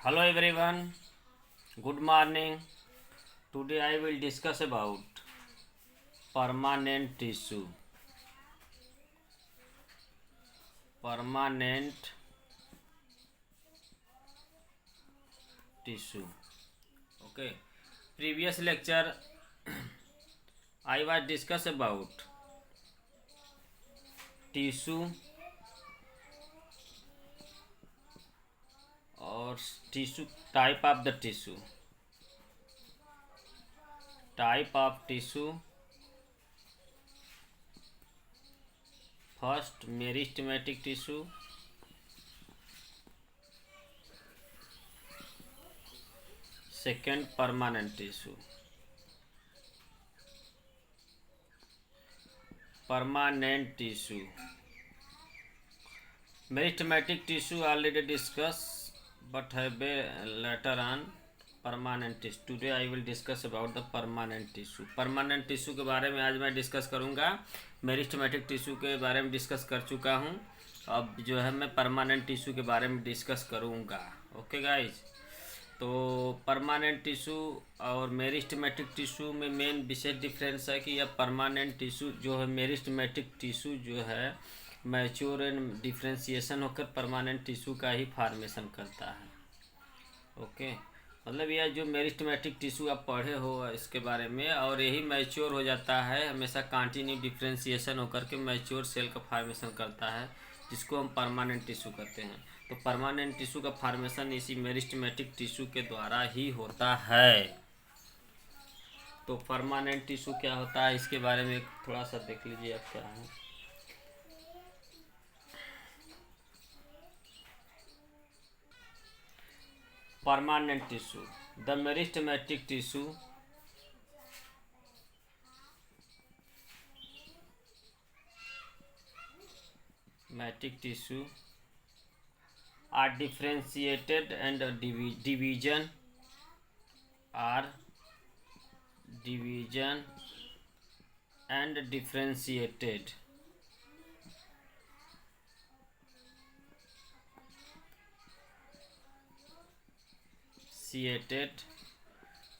Hello everyone, good morning. Today I will discuss about permanent tissue. Permanent tissue. Okay. Previous lecture I was discuss about tissue or tissue type of the tissue. Type of tissue. First meristematic tissue. Second permanent tissue. Permanent tissue. Meristematic tissue already discussed, but have later on permanent tissue. Today I will discuss about the permanent tissue. Permanent tissue के बारे में आज मैं discuss करूँगा. Meristematic tissue के बारे में discuss कर चुका हूँ. अब जो है मैं परमानेंट टिश्यू के बारे में डिस्कस करूँगा. Okay guys. तो परमानेंट टिश्यू और मेरिस्टेमेटिक टिश्यू में मेन विशेष डिफरेंस है कि यह परमानेंट टिश्यू जो है मेरिस्टेमेटिक टिश्यू जो है मैच्योर एंड डिफ्रेंशिएशन होकर परमानेंट टिश्यू का ही फॉर्मेशन करता है. ओके. मतलब यह जो मेरिस्टेमेटिक टिश्यू आप पढ़े हो इसके बारे में, और यही मैच्योर हो जाता है हमेशा कंटिन्यू डिफ्रेंशिएशन होकर के मैच्योर सेल का फॉर्मेशन करता है, जिसको हम परमानेंट टिश्यू कहते हैं. तो परमानेंट टिश्यू का फॉर्मेशन इसी मेरिस्टेमेटिक टिश्यू के द्वारा ही होता है. तो परमानेंट टिश्यू क्या होता है इसके बारे में थोड़ा सा देख लीजिए आप क्या है. Permanent tissue. The meristematic tissue are differentiated and division and differentiated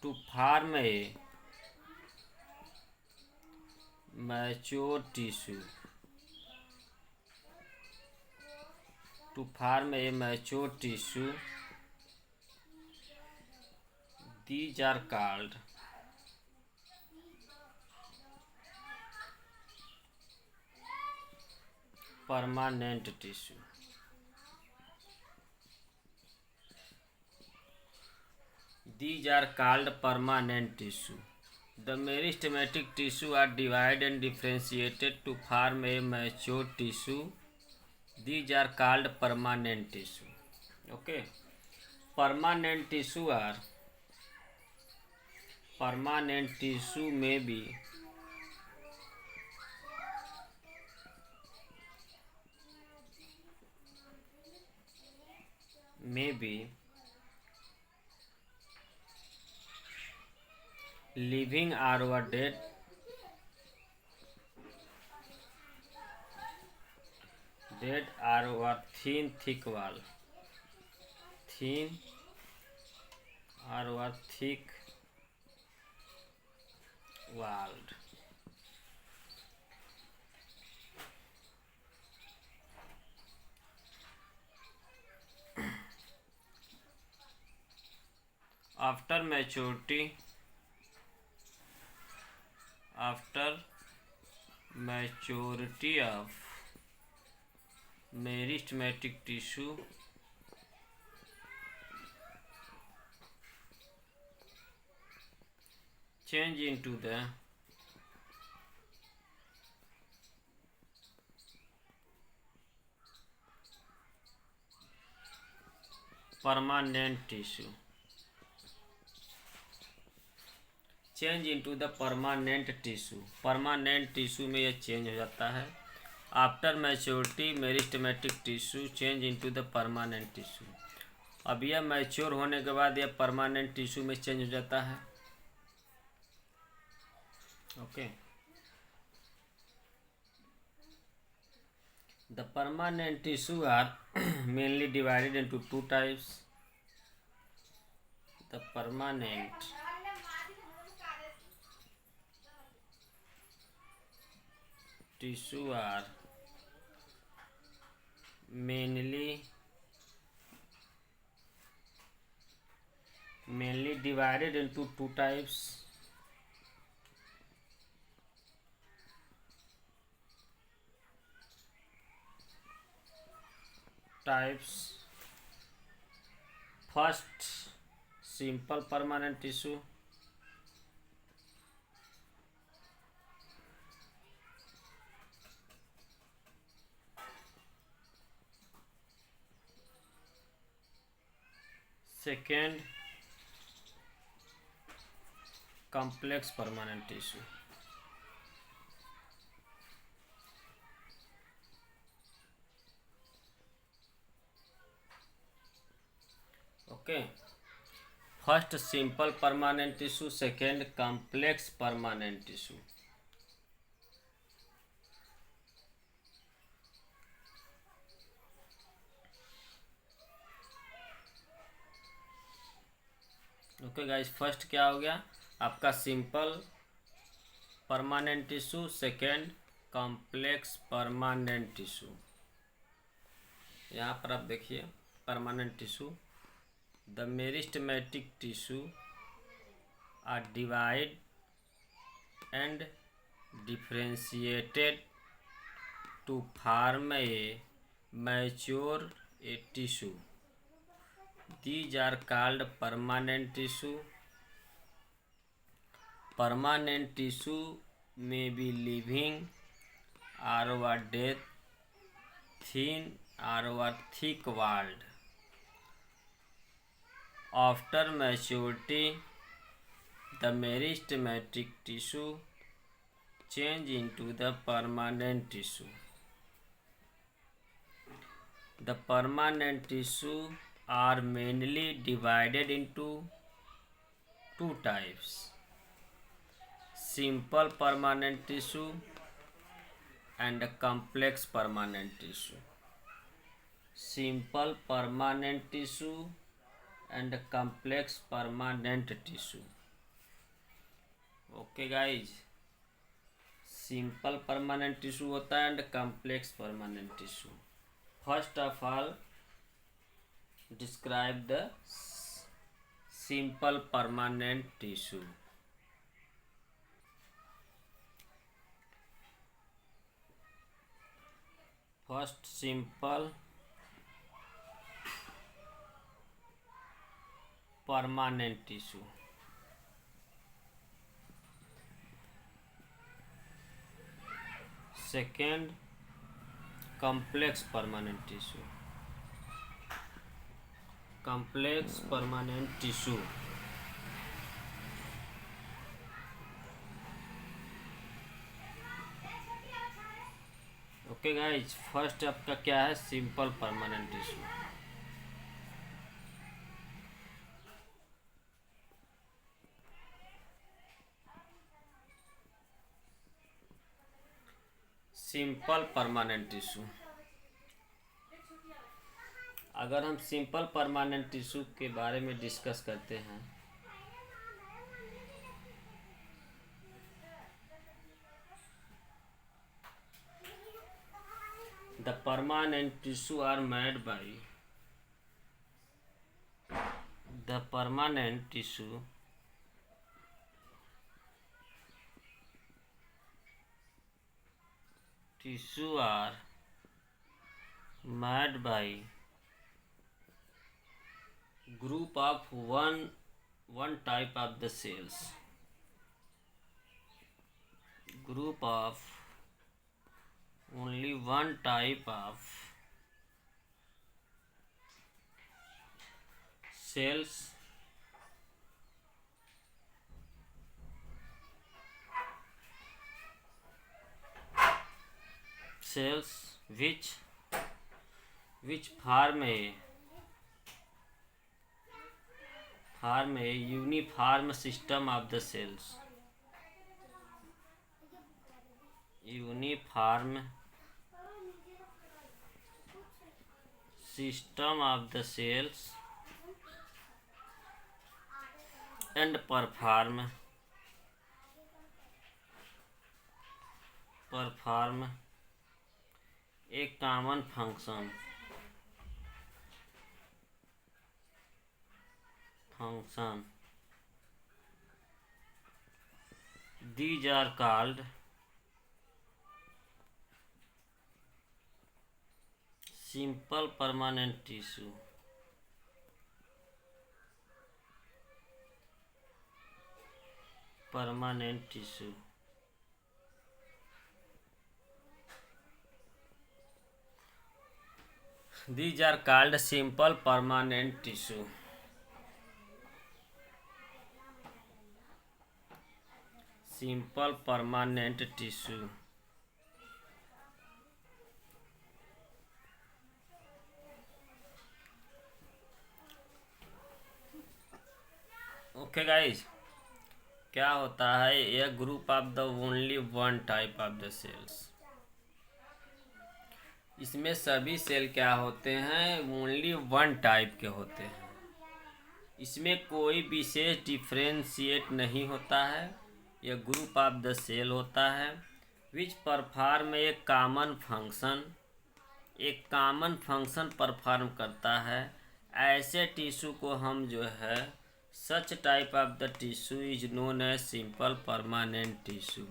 to form a mature tissue. These are called permanent tissue. These are called permanent tissue. The meristematic tissue are divided and differentiated to form a mature tissue. These are called permanent tissue. Okay. Permanent tissue may be living or dead, or thin thick wall, walled. After maturity of meristematic tissue, change into the permanent tissue. Permanent tissue में यह change हो जाता है. After maturity meristematic tissue change into the permanent tissue. अब यह mature होने के बाद यह परमानेंट टिश्यू में चेंज हो जाता है. Okay. The permanent tissue are mainly divided into two types. the permanent tissue are mainly divided into two types. First, simple permanent tissue. Second, complex permanent tissue. Okay. First, simple permanent tissue. Second, complex permanent tissue. Okay guys, first क्या हो गया आपका simple permanent tissue, second complex permanent tissue. यहाँ पर आप देखिए permanent tissue, the meristematic tissue are divide and differentiated to form a mature a tissue. These are called permanent tissue. Permanent tissue may be living or dead, thin or thick walled. After maturity, the meristematic tissue change into the permanent tissue. The permanent tissue are mainly divided into two types: simple permanent tissue and complex permanent tissue. Simple permanent tissue and complex permanent tissue. Okay guys, simple permanent tissue होता है and complex permanent tissue. First of all, describe the simple permanent tissue. First, simple permanent tissue. Second, complex permanent tissue. Complex permanent tissue. Okay guys, first आपका क्या है simple permanent tissue. Simple permanent tissue, अगर हम simple permanent tissue के बारे में discuss करते हैं the permanent tissue are made by the permanent tissue are made by group of one type of the cells, group of only one type of cells which form a uniform system of the cells, uniform system of the cells and perform a common function these are called simple permanent tissue. These are called simple permanent tissue. Simple permanent tissue. Okay guys, क्या होता है? A group of the only one type of the cells. इसमें सभी cell क्या होते हैं? Only one type के होते हैं। इसमें कोई विशेष डिफ्रेंशिएट नहीं होता है। यह ग्रुप ऑफ द सेल होता है विच परफॉर्म एक कॉमन फंक्शन परफॉर्म करता है। ऐसे टिश्यू को हम जो है such type of the tissue is known as simple permanent tissue.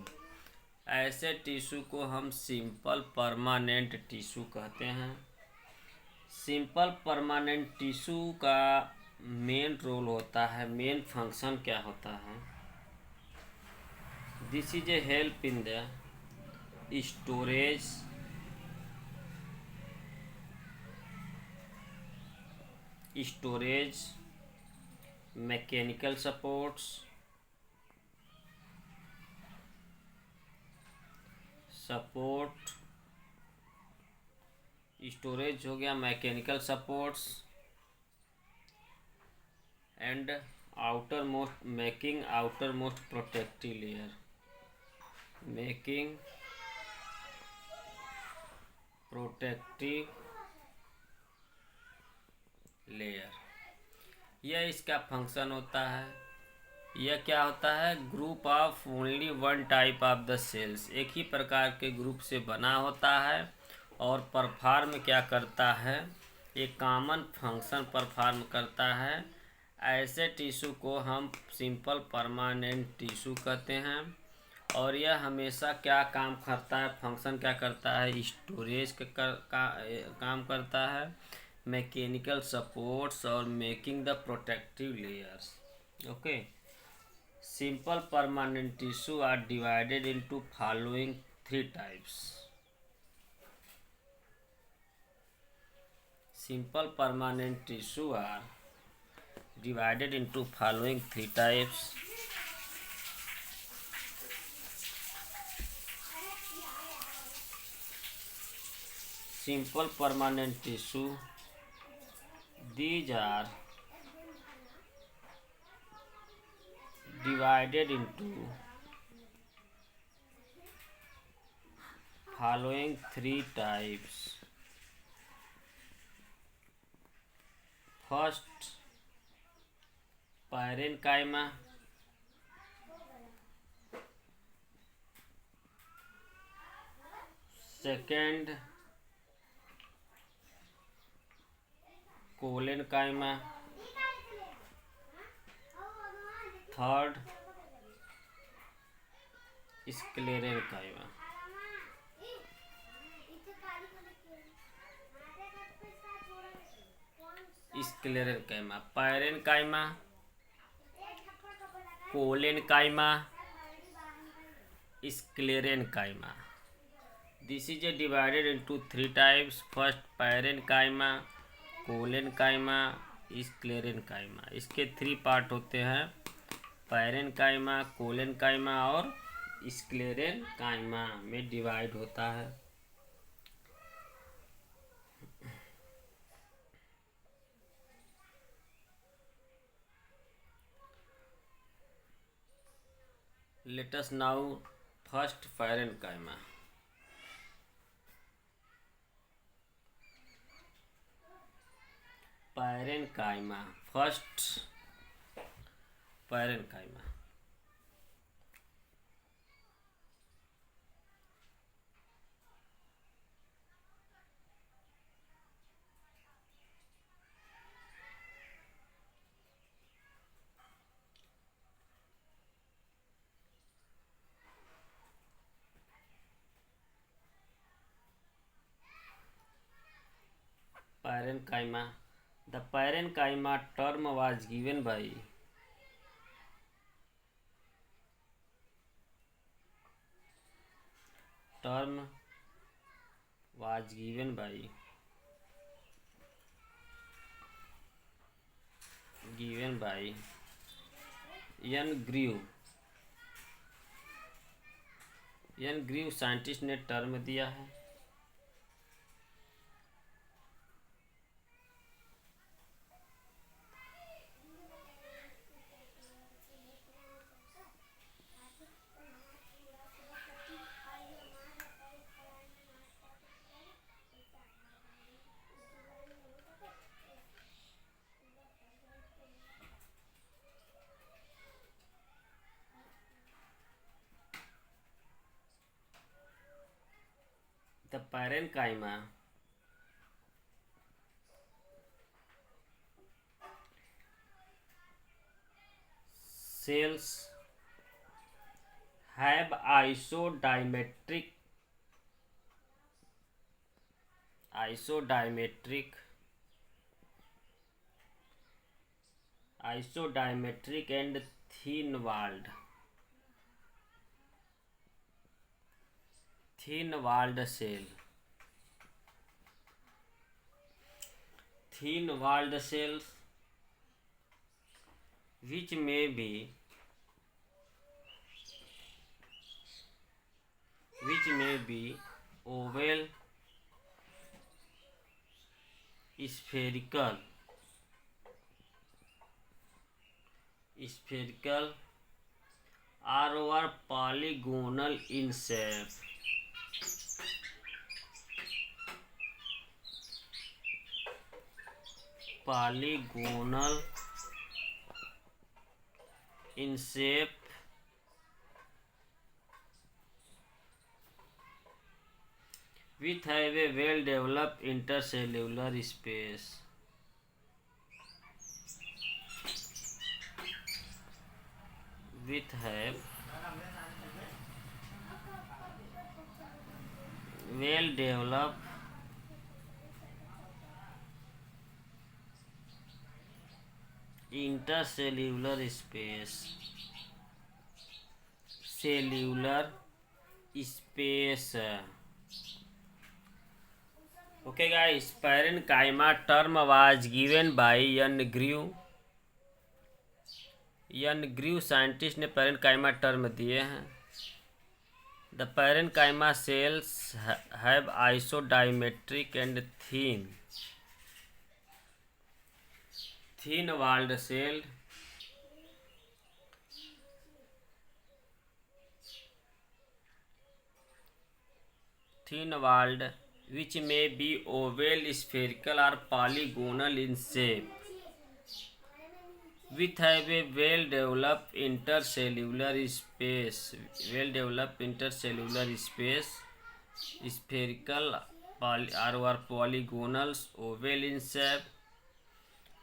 ऐसे टिश्यू को हम सिंपल परमानेंट टिश्यू कहते हैं। सिंपल परमानेंट टिश्यू का मेन रोल होता है, मेन फंक्शन क्या होता है? This is a help in the storage mechanical support storage हो गया, mechanical supports and making outermost protective layer. यह इसका फंक्शन होता है। यह क्या होता है? Group of only one type of the cells, एक ही प्रकार के ग्रुप से बना होता है और परफॉर्म क्या करता है? एक कॉमन फंक्शन परफॉर्म करता है। ऐसे टिश्यू को हम सिंपल परमानेंट टिश्यू कहते हैं। और यह हमेशा क्या काम करता है? फंक्शन क्या करता है? स्टोरेज काम करता है, मैकेनिकल सपोर्ट्स और making the protective layers. Okay, simple permanent tissue are divided into following three types. Simple permanent tissue are divided into following three types. Simple permanent tissue, these are divided into following three types. First, parenchyma. Second, collenchyma. Third, sclerenchyma. Parenchyma, collenchyma, sclerenchyma. This is A divided into three types. First parenchyma, collenchyma, sclerenchyma. इसके three part होते हैं, parenchyma, collenchyma और sclerenchyma में divide होता है। Let us now first parenchyma. Parenchyma first parenchyma. Parenchyma. The parenchyma term was given by term was given by Ian Grew। Ian Grew scientist ने term दिया है। The parenchyma cells have isodiametric and thin-walled cells which may be oval, spherical or polygonal in shape। Polygonal in shape with have a well developed intercellular space। With have well developed intercellular space, Okay guys, parenchyma term was given by Ian Grew। Scientist ने parenchyma term दिए हैं। The parenchyma cells have isodiametric and thin-walled cell which may be oval, spherical or polygonal in shape with have a well developed intercellular space, spherical or polygonal, oval in shape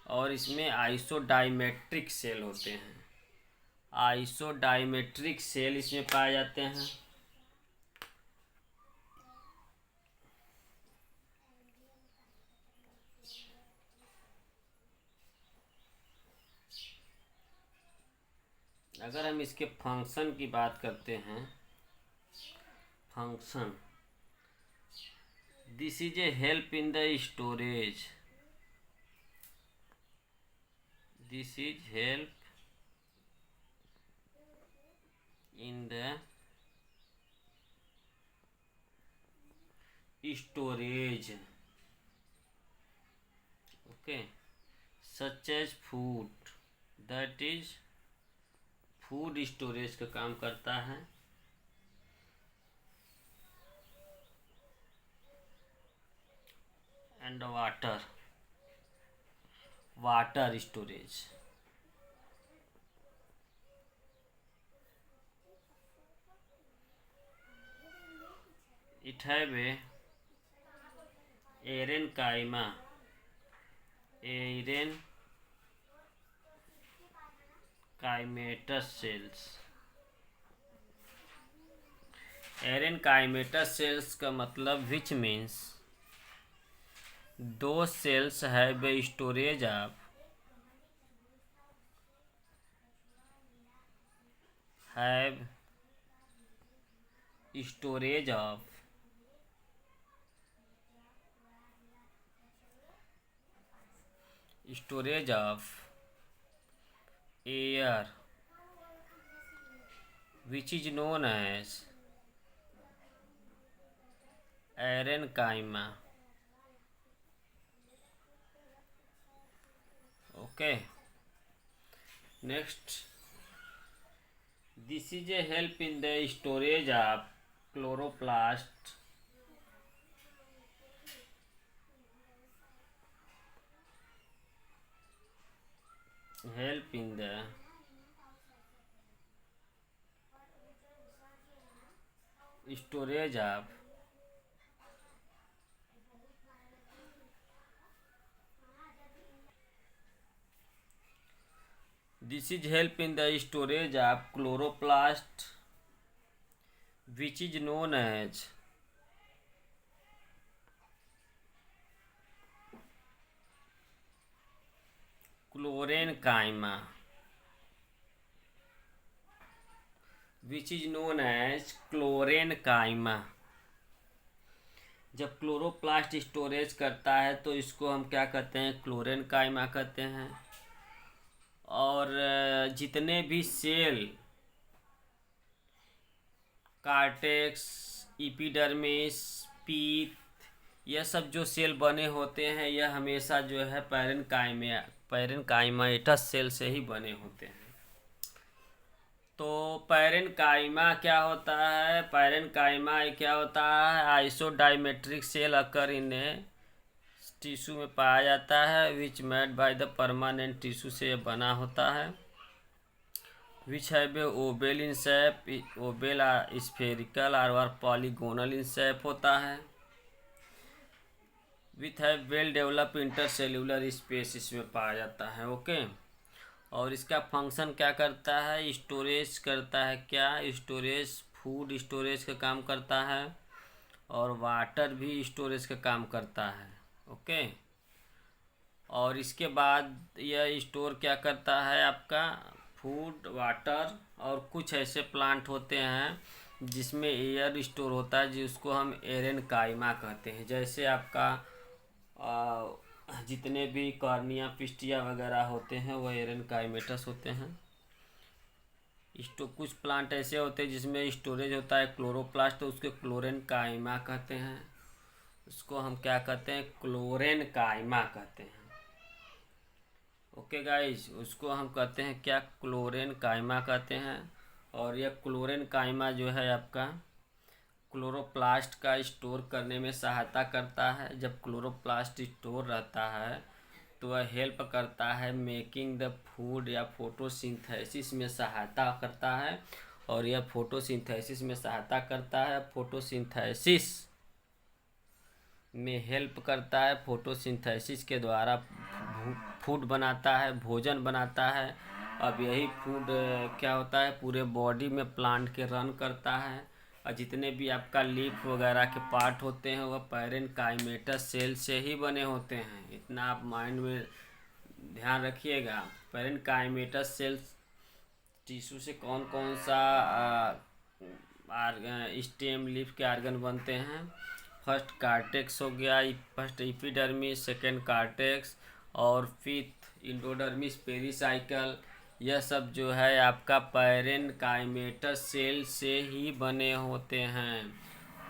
और इसमें आइसोडाइमेट्रिक cell होते हैं। आइसोडाइमेट्रिक cell इसमें पाए जाते हैं। अगर हम इसके फंक्शन की बात करते हैं, function this is a help in the storage, this is help in the storage, okay, such as food, that is food storage का काम करता है। And water storage, it have a parenchyma, parenchymatous cells। parenchymatous cells का मतलब which means those cells have a storage of storage of storage of air which is known as parenchyma। Okay, next, this is a help in the storage of chloroplast help in the storage of this is help in the storage of chloroplast which is known as chlorrenchyma, which is known as chlorrenchyma। जब chloroplast storage करता है तो इसको हम क्या कहते हैं, chlorenchyma कहते हैं। और जितने भी सेल कार्टेक्स, एपिडर्मिस, पीत, यह सब जो सेल बने होते हैं यह हमेशा जो है पैरेनकाइमाटस सेल से ही बने होते हैं। तो पैरेनकाइमा क्या होता है, पैरेनकाइमा क्या होता है, आइसोडाइमेट्रिक सेल अकर इन टिश्यू में पाया जाता है which made by the permanent tissue से बना होता है। Which have a oval in shape, oval spherical और पॉलीगोनल इन शेप होता है। With have well develop intercellular space इसमें पाया जाता है। ओके, और इसका फंक्शन क्या करता है, स्टोरेज करता है। क्या स्टोरेज, फूड स्टोरेज का काम करता है और वाटर भी स्टोरेज का काम करता है। ओके, और इसके बाद यह स्टोर क्या करता है, आपका फूड, वाटर और कुछ ऐसे प्लांट होते हैं जिसमें एयर स्टोर होता है जिसको हम एरेनकाइमा कहते हैं। जैसे आपका जितने भी कॉर्निया, पिस्टिया वगैरह होते हैं वह एरेनकाइमेटस होते हैं। कुछ प्लांट ऐसे होते हैं जिसमें स्टोरेज होता है क्लोरोप्लास्ट, तो उसके क्लोरेनकाइमा कहते हैं। उसको हम क्या कहते हैं, क्लोरेनकाइमा कहते हैं। ओके गाइज, उसको हम कहते हैं क्या, क्लोरेनकाइमा कहते हैं। और यह क्लोरेनकाइमा जो है आपका क्लोरोप्लास्ट का स्टोर करने में सहायता करता है। जब क्लोरोप्लास्ट स्टोर रहता है तो वह हेल्प करता है मेकिंग द फूड या फोटोसिंथेसिस में सहायता करता है। और यह फोटोसिंथेसिस में सहायता करता है, फोटोसिंथेसिस में हेल्प करता है। फोटोसिंथेसिस के द्वारा फूड बनाता है, भोजन बनाता है। अब यही फूड क्या होता है, पूरे बॉडी में प्लांट के रन करता है। और जितने भी आपका लीफ वगैरह के पार्ट होते हैं वह पैरेनकाइमेटस सेल से ही बने होते हैं। इतना आप माइंड में ध्यान रखिएगा। पैरेनकाइमेटस सेल्स टिश्यू से कौन कौन सा स्टेम, लीफ के आर्गन बनते हैं। फर्स्ट कार्टेक्स हो गया, फर्स्ट एपिडर्मिस, सेकेंड कार्टेक्स और फिफ्थ इंडोडर्मिस पेरिसाइकल। यह सब जो है आपका पैरेनकाइमेटस सेल से ही बने होते हैं।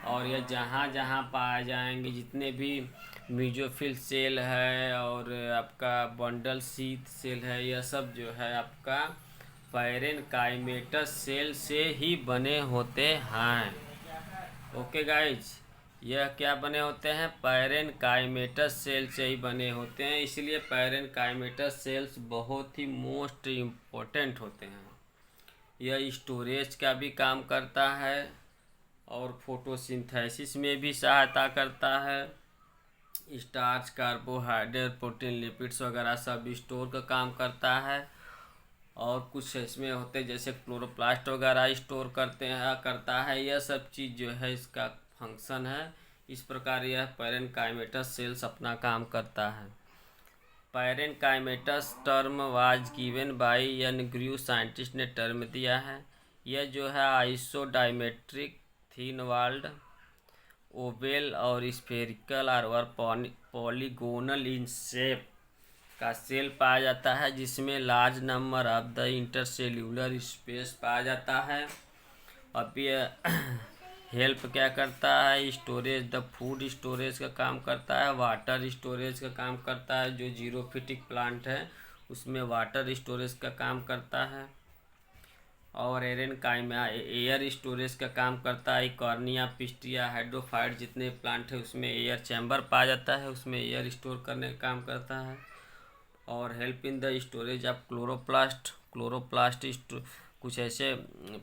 और यह जहाँ जहाँ पाए जाएंगे, जितने भी मीजोफिल सेल है और आपका बंडल शीथ सेल है, यह सब जो है आपका पैरेनकाइमेटस सेल से ही बने होते हैं। ओके गाइज, यह क्या बने होते हैं, पैरेनकाइमेटस सेल से ही बने होते हैं। इसलिए पैरेनकाइमेटस सेल्स बहुत ही मोस्ट इम्पोर्टेंट होते हैं। यह स्टोरेज का भी काम करता है और फोटोसिंथेसिस में भी सहायता करता है। स्टार्च, कार्बोहाइड्रेट, प्रोटीन, लिपिड्स वगैरह सब स्टोर का काम करता है। और कुछ इसमें होते हैं जैसे क्लोरोप्लास्ट वगैरह स्टोर करता है। यह सब चीज़ जो है इसका फंक्शन है। इस प्रकार यह पैरेनकाइमेटस सेल्स अपना काम करता है। Parenchymatous term was given by N Grew, scientist ने टर्म दिया है। यह जो है आइसोडाइमेट्रिक, थिन वाल्ड, ओवेल और स्फेरिकल और पॉलीगोनल इन शेप का सेल पाया जाता है, जिसमें large number of the intercellular space पाया जाता है। अब ये हेल्प क्या करता है? स्टोरेज, द फूड स्टोरेज का काम करता है, वाटर स्टोरेज का काम करता है। जो जीरोफिटिक प्लांट है उसमें वाटर स्टोरेज का काम करता है। और एरेनकाइमा एयर स्टोरेज का काम करता है। कॉर्निया, पिस्टिया, हाइड्रोफाइट जितने प्लांट है उसमें एयर चैम्बर पाया जाता है, उसमें एयर स्टोर करने का काम करता है। और help in the storage of chloroplast कुछ ऐसे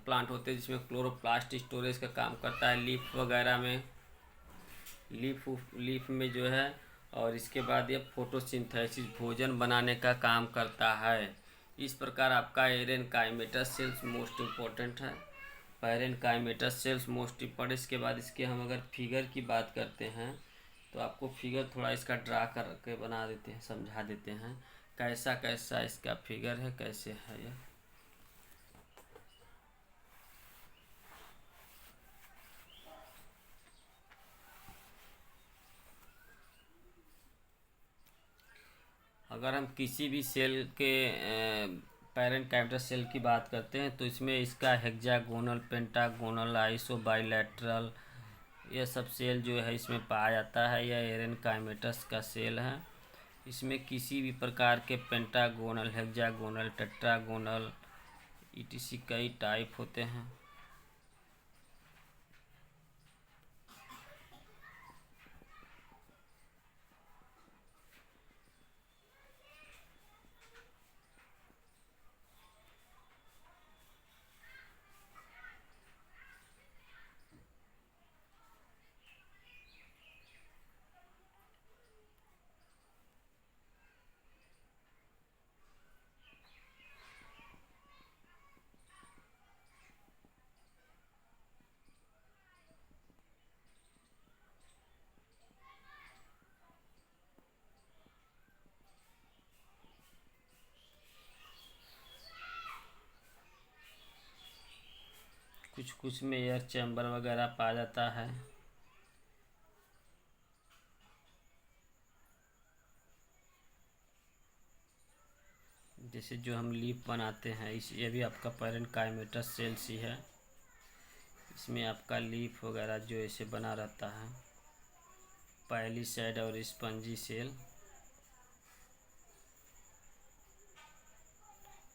प्लांट होते हैं जिसमें क्लोरोप्लास्ट स्टोरेज का काम करता है, लीफ वगैरह में, लीफ में जो है। और इसके बाद ये फोटोसिंथेसिस, भोजन बनाने का काम करता है। इस प्रकार आपका एरेनकाइमेटस सेल्स मोस्ट इम्पोर्टेंट है। Parenchymatous sales most important. इसके बाद इसके हम अगर फिगर की बात करते हैं तो आपको फिगर थोड़ा इसका ड्रा करके बना देते हैं, समझा देते हैं कैसा कैसा इसका फिगर है, कैसे है यह। अगर हम किसी भी सेल के पैरेनकाइमेटस सेल की बात करते हैं तो इसमें इसका हेक्सागोनल, पेंटागोनल, आइसो बाइलैटरल यह सब सेल जो है इसमें पाया जाता है। यह एरेनकाइमेटस का सेल है। इसमें किसी भी प्रकार के पेंटागोनल, हेक्सागोनल, टेट्रागोनल ईटीसी कई टाइप होते हैं। कुछ कुछ में एयर चैम्बर वगैरह पाया जाता है। जैसे जो हम लीफ बनाते हैं ये भी आपका पैरेनकाइमेटस सेल्स ही है। इसमें आपका लीफ वगैरह जो ऐसे बना रहता है, पहली साइड और स्पंजी सेल,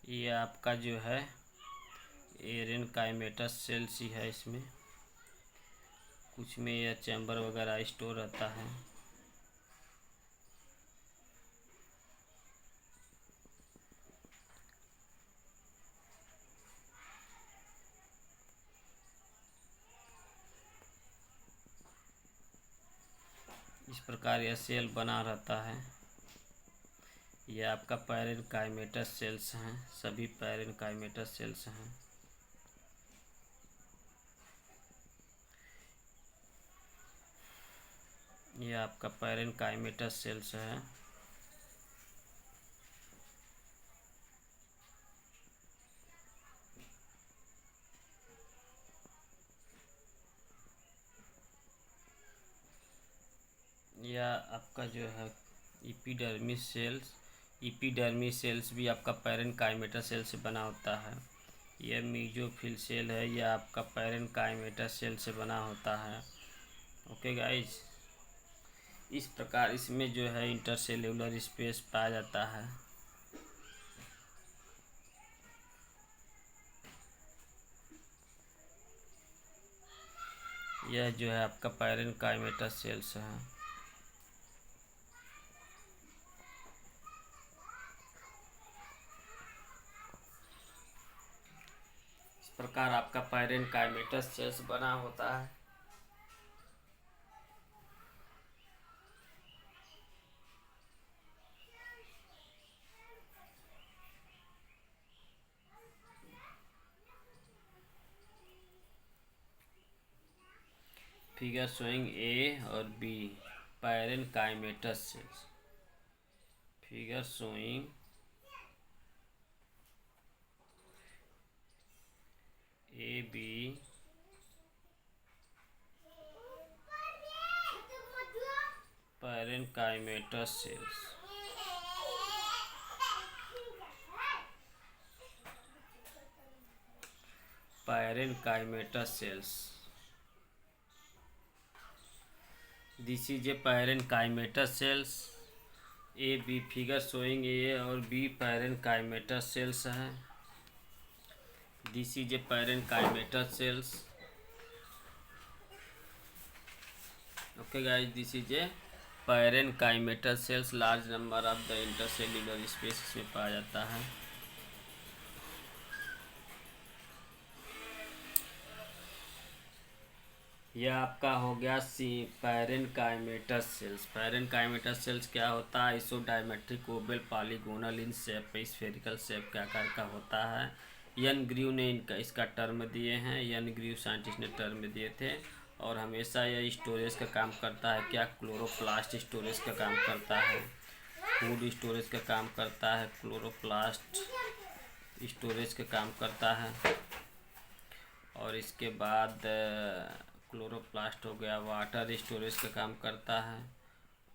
ये आपका जो है एरेनकाइमेटस सेल्स ही है। इसमें कुछ में यह चैम्बर वगैरह स्टोर रहता है। इस प्रकार यह सेल बना रहता है। यह आपका पैरेनकाइमेटस सेल्स हैं, सभी पैरेनकाइमेटस सेल्स हैं। यह आपका पैरेनकाइमेटस सेल्स है। या आपका जो है एपिडर्मिस सेल्स भी आपका पैरेनकाइमेटस सेल से बना होता है। यह मीजोफिल सेल है, यह आपका पैरेनकाइमेटस सेल से बना होता है। ओके गाइज, इस प्रकार इसमें जो है इंटरसेल्यूलर स्पेस पाया जाता है। यह जो है आपका पैरेनकाइमेटस सेल्स है। इस प्रकार आपका पैरेनकाइमेटस सेल्स बना होता है। फिगर शोइंग ए और B parenchymatous cells. Figure showing a B parenchymatous cells. Parenchymatous cells. This is a parenchymatous cells. A B figure showing A और B parenchymatous cells है। This is a parenchymatous cells. Okay guys, this is a parenchymatous cells. Large number of the intercellular space इसमें पाया जाता है। यह आपका हो गया सी पैरेनकाइमेटस सेल्स। पैरेनकाइमेटस सेल्स क्या होता है? Isodiametric Oval polygonal in shape spherical shape के आकार का होता है। यन ग्रीव ने इसका टर्म दिए हैं, यन ग्रीव साइंटिस्ट ने टर्म दिए थे। और हमेशा यह स्टोरेज का काम करता है। क्या? क्लोरोप्लास्ट स्टोरेज का काम करता है, फूड स्टोरेज का काम करता है, क्लोरोप्लास्ट स्टोरेज का काम करता है। और इसके बाद क्लोरोप्लास्ट हो गया, वाटर स्टोरेज का काम करता है,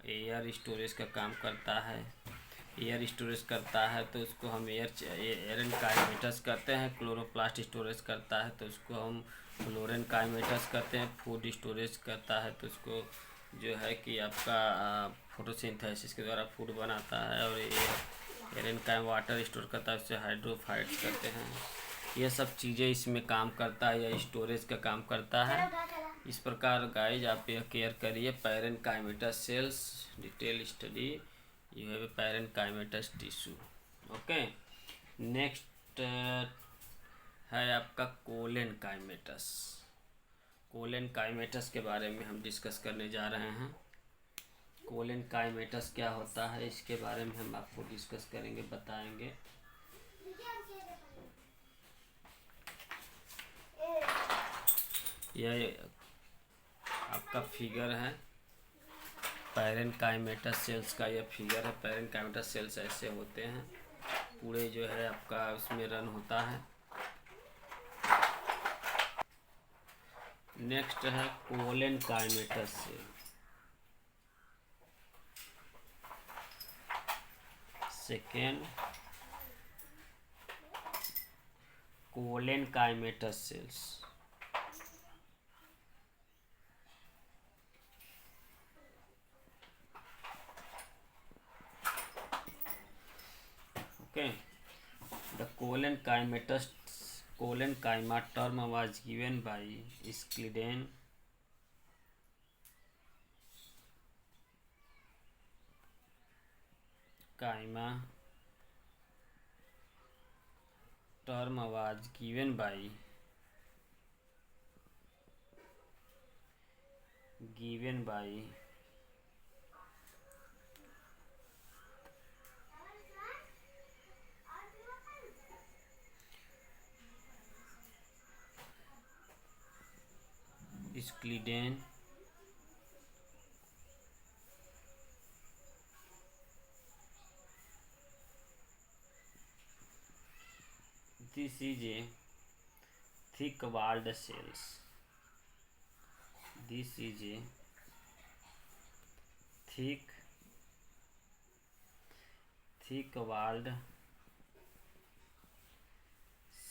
एयर स्टोरेज का काम करता है। एयर स्टोरेज करता है तो उसको हम एरेनकाइमेटस कहते हैं। क्लोरोप्लास्ट स्टोरेज करता है तो उसको हम फ्लोरेनकाइमेटस कहते हैं। फूड स्टोरेज करता है तो उसको जो है कि आपका फोटोसिंथेसिस के द्वारा फूड बनाता है। और एरेनकाइम वाटर स्टोर करता है, उससे हाइड्रोफाइट्स करते हैं। ये सब चीज़ें इसमें काम करता है, या स्टोरेज का काम करता है। इस प्रकार गाइज आप यह केयर करिए। Parenchymatous cells detail study, you have a parenchymatous tissue. Okay, next है आपका कोलेनकाइमेटस। कोलेनकाइमेटस के बारे में हम डिस्कस करने जा रहे हैं। कोलेनकाइमेटस क्या होता है इसके बारे में हम आपको डिस्कस करेंगे, बताएंगे। यह आपका फिगर है पैरेनकाइमेटस सेल्स का। यह फिगर है। पैरेनकाइमेटस सेल्स ऐसे होते हैं, पूरे जो है आपका उसमें रन होता है। नेक्स्ट है collenchymatous cell. Second collenchymatous cells. Okay, the colenchyma term was given by Schleiden chyma term was given by Schleiden this is a thick walled cells. This is a thick walled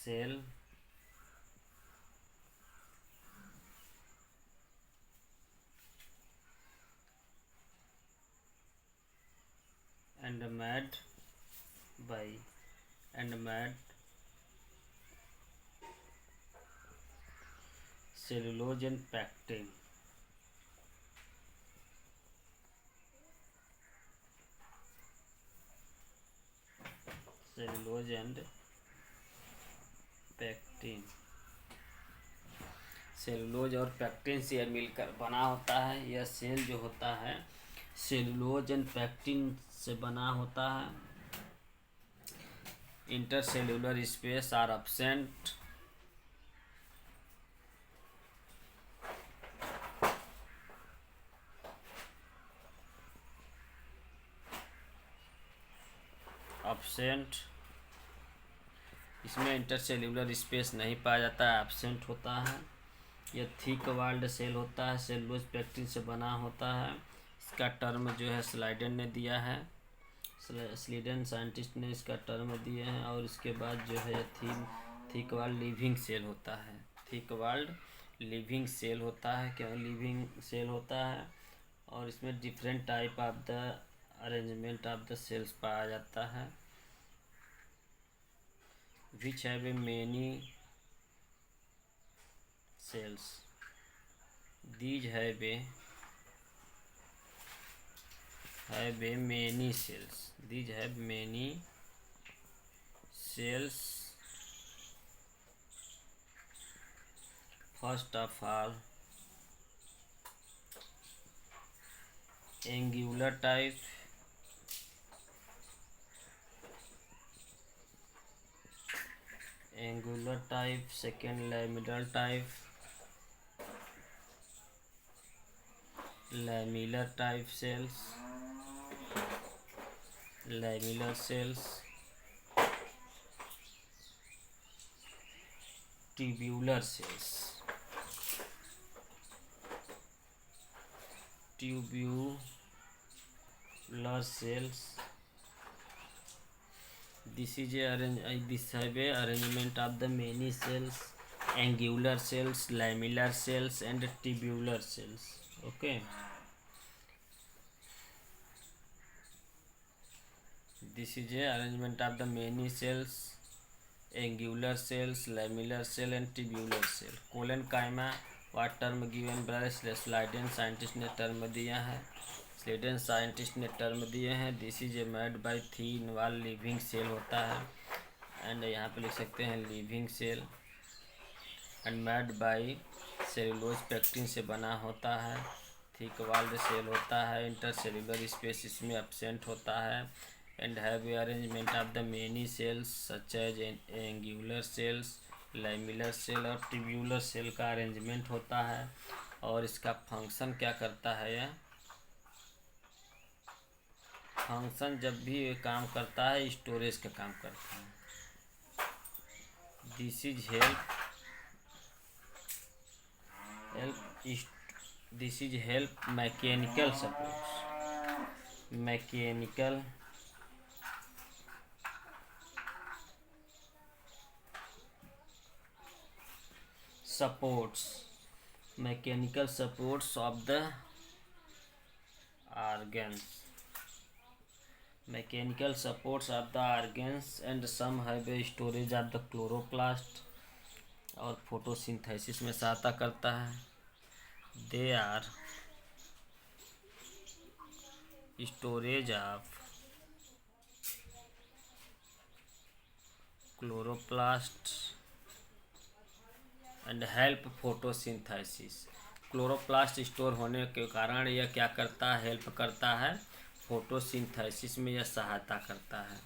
cell and made cellulose and pectin. Cellulose and pectin. Cellulose और pectin से मिलकर बना होता है। यह cell जो होता है सेलुलोज एंड पैक्टिन से बना होता है। Intercellular space are absent. Absent, इसमें इंटरसेल्यूलर स्पेस नहीं पाया जाता है, एब्सेंट होता है। यह थिक वाल्ड सेल होता है, सेलुलोज पेक्टिन से बना होता है। इसका टर्म जो है स्लाइडन ने दिया है, स्लीडन साइंटिस्ट ने इसका टर्म दिए हैं। और इसके बाद जो है थिक वाल्ड लिविंग सेल होता है, थिक वाल्ड लिविंग सेल होता है। क्या लिविंग सेल होता है, और इसमें different type of the arrangement of the cells पाया जाता है, which have a many cells, these have a many cells, these have many cells. First of all, angular type, second laminar type, laminar type cells, laminar cells, tubular cells, this is this have a arrangement of the many cells, angular cells, laminar cells and tubular cells. Okay, this is a arrangement of the many cells, angular cells, laminar cell and tubular cell. Collenchyma what term given by Schleiden scientist ने term दिया है, Schleiden scientist ने term दिए हैं। This is a made by thin wall living cell होता है, and यहाँ पे लिख सकते हैं living cell, and made by cellulose pectin से बना होता है, थिक वाल्ड सेल होता है, इंटरसेलुलर स्पेस इसमें एब्सेंट होता है, and have a arrangement of the many cells such as angular cells, lamellar cell और ट्यूब्यूलर सेल का अरेंजमेंट होता है। और इसका फंक्शन क्या करता है, यह फंक्शन जब भी ये काम करता है स्टोरेज का काम करता है। This is help mechanical supports, mechanical supports of the organs, mechanical supports of the organs, and some have a storage of the chloroplast, और फोटोसिंथेसिस में सहायता करता है। They are storage of chloroplast and help photosynthesis. Chloroplast store होने के कारण यह क्या करता है, हेल्प करता है फोटोसिंथेसिस में, यह सहायता करता है।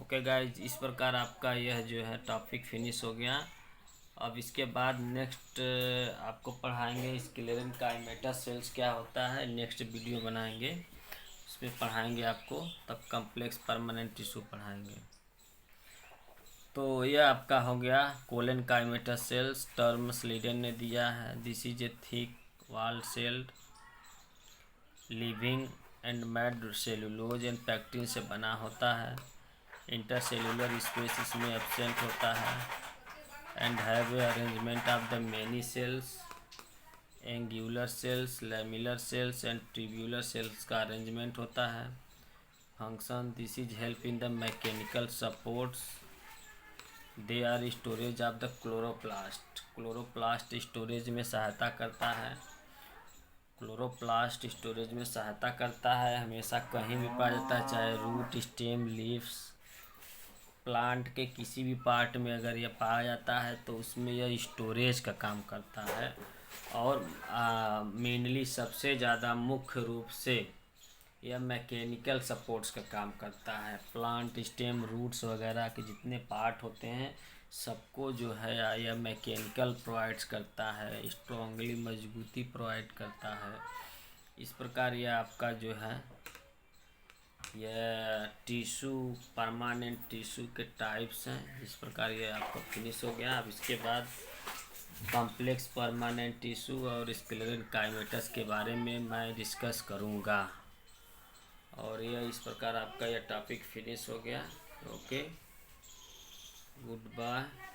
ओके गाइज, इस प्रकार आपका यह जो है टॉपिक फिनिश हो गया। अब इसके बाद नेक्स्ट आपको पढ़ाएंगे स्क्लेरेनकाइमेटा सेल्स क्या होता है, नेक्स्ट वीडियो बनाएंगे उसमें पढ़ाएंगे आपको, तब कम्प्लेक्स परमानेंट टिश्यू पढ़ाएंगे। तो यह आपका हो गया कोलेनकाइमेटा सेल्स, टर्म स्लीडन ने दिया है। This is a thick walled cell living and made cellulose and pectin से बना होता है, इंटरसेलुलर स्पेस इसमें एब्सेंट होता है, and have a arrangement of the many cells, angular cells, lamellar cells and tubular cells का अरेंजमेंट होता है। Function, this is help in the mechanical supports, they are storage of the chloroplast, chloroplast storage में सहायता करता है, chloroplast storage में सहायता करता है, हमेशा कहीं भी पाया जाता है, चाहे रूट, स्टेम, लीव्स, प्लांट के किसी भी पार्ट में अगर यह पाया जाता है तो उसमें यह स्टोरेज का काम करता है। और मेनली सबसे ज़्यादा मुख्य रूप से यह मैकेनिकल सपोर्ट्स का काम करता है। प्लांट स्टेम, रूट्स वगैरह के जितने पार्ट होते हैं सबको जो है यह मैकेनिकल प्रोवाइड्स करता है, स्ट्रॉन्गली मजबूती प्रोवाइड करता है। इस प्रकार यह आपका जो है यह टिश्यू परमानेंट टिश्यू के टाइप्स हैं। इस प्रकार ये आपका फिनिश हो गया। अब इसके बाद कॉम्प्लेक्स परमानेंट टिश्यू और स्क्लेरेनकाइमेटस के बारे में मैं डिस्कस करूँगा। और यह इस प्रकार आपका यह टॉपिक फिनिश हो गया। Okay, good bye.